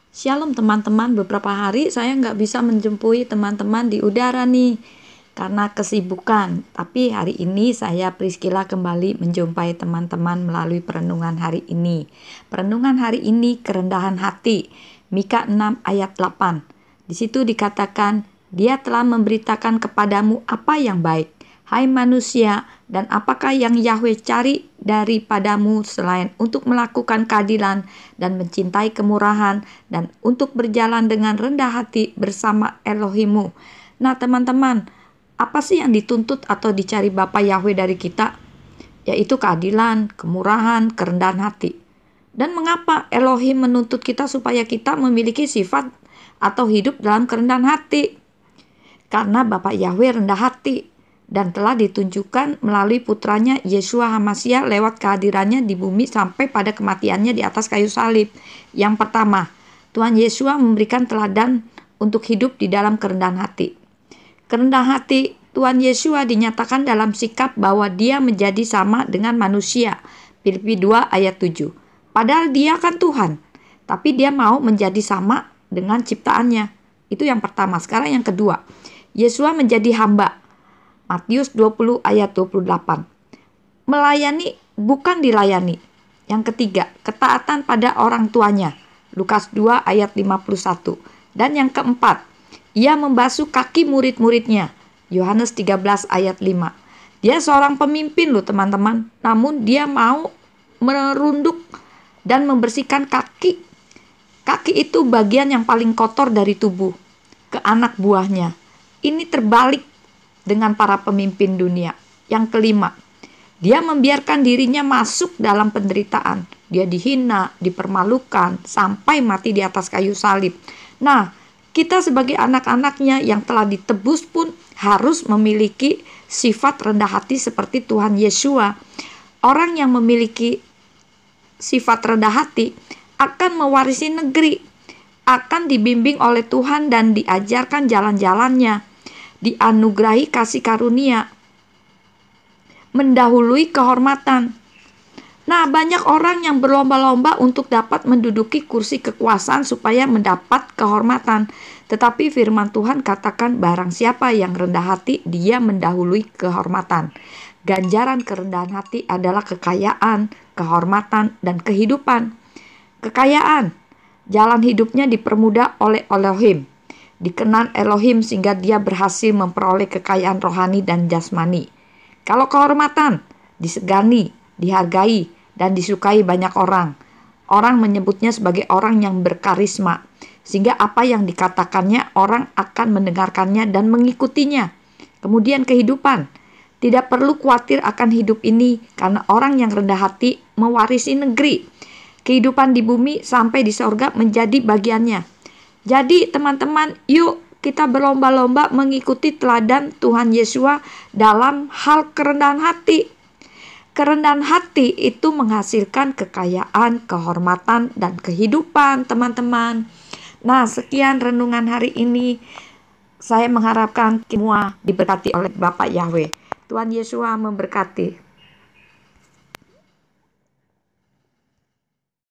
Shalom teman-teman, beberapa hari saya nggak bisa menjumpai teman-teman di udara nih karena kesibukan. Tapi hari ini saya Priscilla kembali menjumpai teman-teman melalui perenungan hari ini. Perenungan hari ini kerendahan hati, Mika 6 ayat 8. Di situ dikatakan, Dia telah memberitakan kepadamu apa yang baik. Hai manusia, dan apakah yang Yahweh cari daripadamu selain untuk melakukan keadilan dan mencintai kemurahan dan untuk berjalan dengan rendah hati bersama Elohimmu. Nah teman-teman, apa sih yang dituntut atau dicari Bapa Yahweh dari kita? Yaitu keadilan, kemurahan, kerendahan hati. Dan mengapa Elohim menuntut kita supaya kita memiliki sifat atau hidup dalam kerendahan hati? Karena Bapa Yahweh rendah hati dan telah ditunjukkan melalui putranya Yeshua HaMashiach lewat kehadirannya di bumi sampai pada kematiannya di atas kayu salib. Yang pertama, Tuhan Yeshua memberikan teladan untuk hidup di dalam kerendahan hati. Kerendahan hati Tuhan Yeshua dinyatakan dalam sikap bahwa dia menjadi sama dengan manusia. Filipi 2 ayat 7. Padahal dia kan Tuhan, tapi dia mau menjadi sama dengan ciptaannya. Itu yang pertama. Sekarang yang kedua, Yeshua menjadi hamba. Matius 20 ayat 28. Melayani bukan dilayani. Yang ketiga, ketaatan pada orang tuanya. Lukas 2 ayat 51. Dan yang keempat, ia membasuh kaki murid-muridnya. Yohanes 13 ayat 5. Dia seorang pemimpin loh teman-teman. Namun dia mau merunduk dan membersihkan kaki. Kaki itu bagian yang paling kotor dari tubuh ke anak buahnya. Ini terbalik dengan para pemimpin dunia. Yang kelima, dia membiarkan dirinya masuk dalam penderitaan. Dia dihina, dipermalukan, sampai mati di atas kayu salib. Nah, kita sebagai anak-anaknya yang telah ditebus pun harus memiliki sifat rendah hati seperti Tuhan Yeshua. Orang yang memiliki sifat rendah hati akan mewarisi negeri, akan dibimbing oleh Tuhan dan diajarkan jalan-jalannya, dianugerahi kasih karunia, mendahului kehormatan. Nah, banyak orang yang berlomba-lomba untuk dapat menduduki kursi kekuasaan supaya mendapat kehormatan. Tetapi firman Tuhan katakan barang siapa yang rendah hati, dia mendahului kehormatan. Ganjaran kerendahan hati adalah kekayaan, kehormatan, dan kehidupan. Kekayaan, jalan hidupnya dipermudah oleh Elohim. Dikenan Elohim sehingga dia berhasil memperoleh kekayaan rohani dan jasmani. Kalau kehormatan, disegani, dihargai, dan disukai banyak orang. Orang menyebutnya sebagai orang yang berkarisma, sehingga apa yang dikatakannya orang akan mendengarkannya dan mengikutinya. Kemudian kehidupan, tidak perlu khawatir akan hidup ini karena orang yang rendah hati mewarisi negeri. Kehidupan di bumi sampai di sorga menjadi bagiannya. Jadi teman-teman, yuk kita berlomba-lomba mengikuti teladan Tuhan Yeshua dalam hal kerendahan hati. Kerendahan hati itu menghasilkan kekayaan, kehormatan, dan kehidupan teman-teman. Nah, sekian renungan hari ini. Saya mengharapkan semua diberkati oleh Bapa Yahweh. Tuhan Yeshua memberkati.